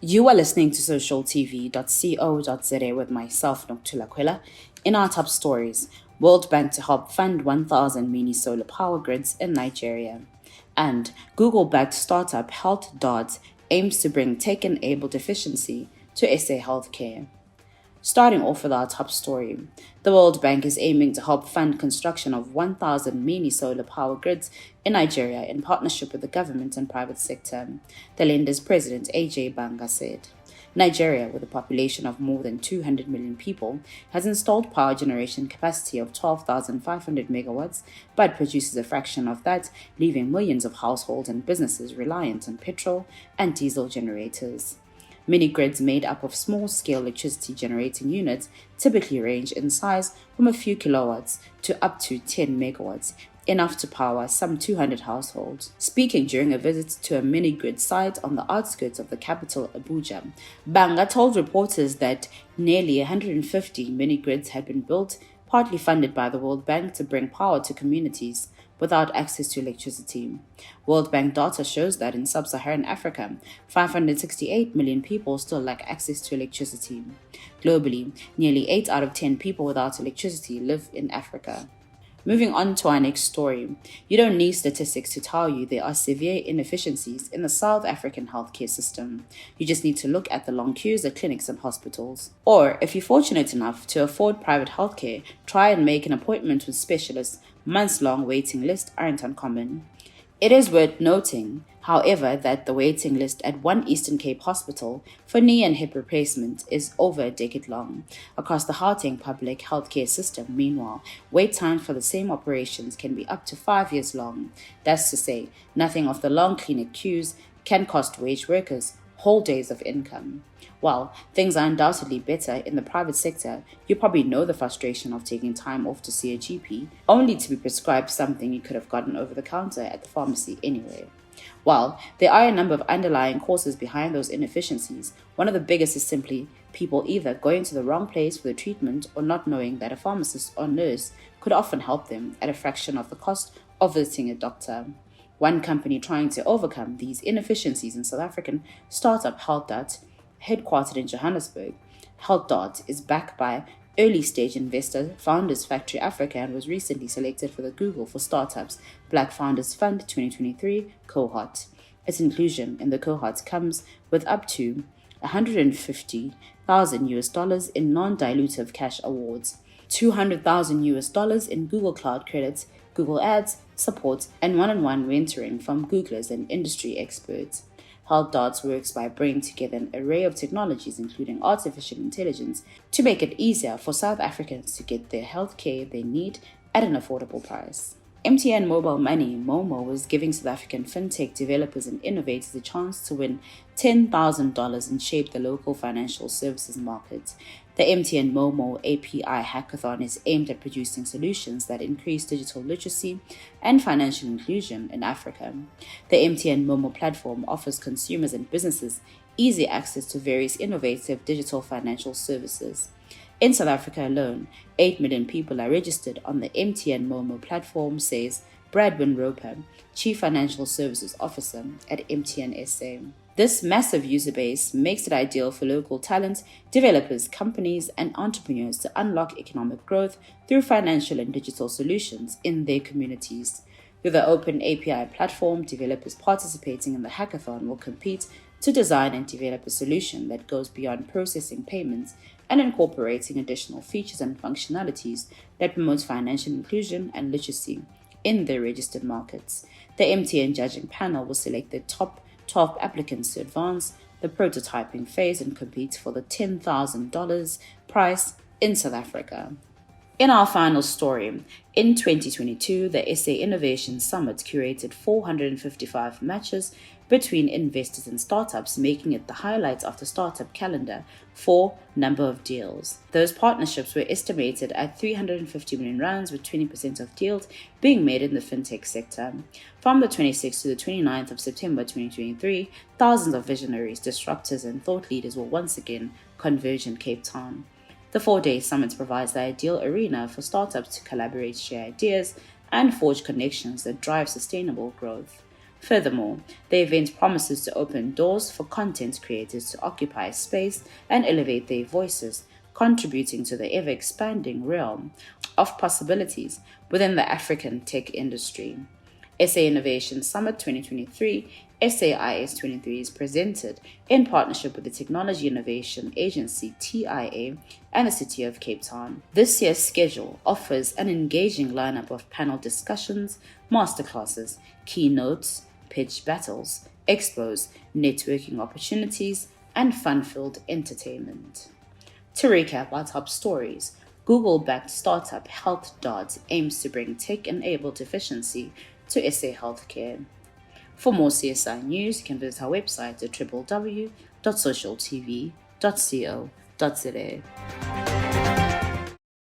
You are listening to socialtv.co.za with myself, Nokuthula Khwela. In our top stories, World Bank to help fund 1,000 mini solar power grids in Nigeria. And Google-backed startup HealthDart aims to bring tech-enabled efficiency to SA healthcare. Starting off with our top story, the World Bank is aiming to help fund construction of 1,000 mini solar power grids in Nigeria in partnership with the government and private sector, the lender's president AJ Banga said. Nigeria, with a population of more than 200 million people, has installed power generation capacity of 12,500 megawatts, but produces a fraction of that, leaving millions of households and businesses reliant on petrol and diesel generators. Mini-grids made up of small-scale electricity generating units typically range in size from a few kilowatts to up to 10 megawatts, enough to power some 200 households. Speaking during a visit to a mini-grid site on the outskirts of the capital, Abuja, Banga told reporters that nearly 150 mini-grids had been built, partly funded by the World Bank to bring power to communities without access to electricity. World Bank data shows that in sub-Saharan Africa, 568 million people still lack access to electricity. Globally, nearly 8 out of 10 people without electricity live in Africa. Moving on to our next story, you don't need statistics to tell you there are severe inefficiencies in the South African healthcare system. You just need to look at the long queues at clinics and hospitals. Or, if you're fortunate enough to afford private healthcare, try and make an appointment with specialists. Months-long waiting lists aren't uncommon. It is worth noting, however, that the waiting list at one Eastern Cape hospital for knee and hip replacement is over a decade long. Across the Gauteng public healthcare system, meanwhile, wait times for the same operations can be up to 5 years long. That's to say, nothing of the long clinic queues can cost wage workers whole days of income. While things are undoubtedly better in the private sector, you probably know the frustration of taking time off to see a GP, only to be prescribed something you could have gotten over the counter at the pharmacy anyway. While there are a number of underlying causes behind those inefficiencies, one of the biggest is simply people either going to the wrong place for the treatment or not knowing that a pharmacist or nurse could often help them at a fraction of the cost of visiting a doctor. One company trying to overcome these inefficiencies in South African startup HealthDart, headquartered in Johannesburg. HealthDart is backed by early-stage investor Founders Factory Africa and was recently selected for the Google for Startups Black Founders Fund 2023 cohort. Its inclusion in the cohort comes with up to $150,000 in non-dilutive cash awards, $200,000 in Google Cloud credits, Google Ads, support, and one-on-one mentoring from Googlers and industry experts. HealthDart works by bringing together an array of technologies, including artificial intelligence, to make it easier for South Africans to get the healthcare they need at an affordable price. MTN Mobile Money, MoMo, is giving South African fintech developers and innovators a chance to win $10,000 and shape the local financial services market. The MTN Momo API hackathon is aimed at producing solutions that increase digital literacy and financial inclusion in Africa. The MTN Momo platform offers consumers and businesses easy access to various innovative digital financial services. In South Africa alone, 8 million people are registered on the MTN Momo platform, says Bradwin Roper, Chief Financial Services Officer at MTN SA. This massive user base makes it ideal for local talent, developers, companies, and entrepreneurs to unlock economic growth through financial and digital solutions in their communities. Through the open API platform, developers participating in the hackathon will compete to design and develop a solution that goes beyond processing payments and incorporating additional features and functionalities that promote financial inclusion and literacy in their registered markets. The MTN judging panel will select the top 12 applicants to advance the prototyping phase and compete for the $10,000 prize in South Africa. In our final story, in 2022, the SA Innovation Summit curated 455 matches between investors and startups, making it the highlight of the startup calendar for number of deals. Those partnerships were estimated at 350 million rands, with 20% of deals being made in the fintech sector. From the 26th to the 29th of September 2023, thousands of visionaries, disruptors, and thought leaders will once again converge in Cape Town. The 4-day summit provides the ideal arena for startups to collaborate, share ideas, and forge connections that drive sustainable growth. Furthermore, the event promises to open doors for content creators to occupy space and elevate their voices, contributing to the ever-expanding realm of possibilities within the African tech industry. SA Innovation Summit 2023, SAIS 23 is presented in partnership with the Technology Innovation Agency TIA and the City of Cape Town. This year's schedule offers an engaging lineup of panel discussions, masterclasses, keynotes, pitch battles, expos, networking opportunities, and fun-filled entertainment. To recap our top stories, Google-backed startup HealthDart aims to bring tech-enabled efficiency to SA healthcare. For more CSI news, you can visit our website at www.socialtv.co.za.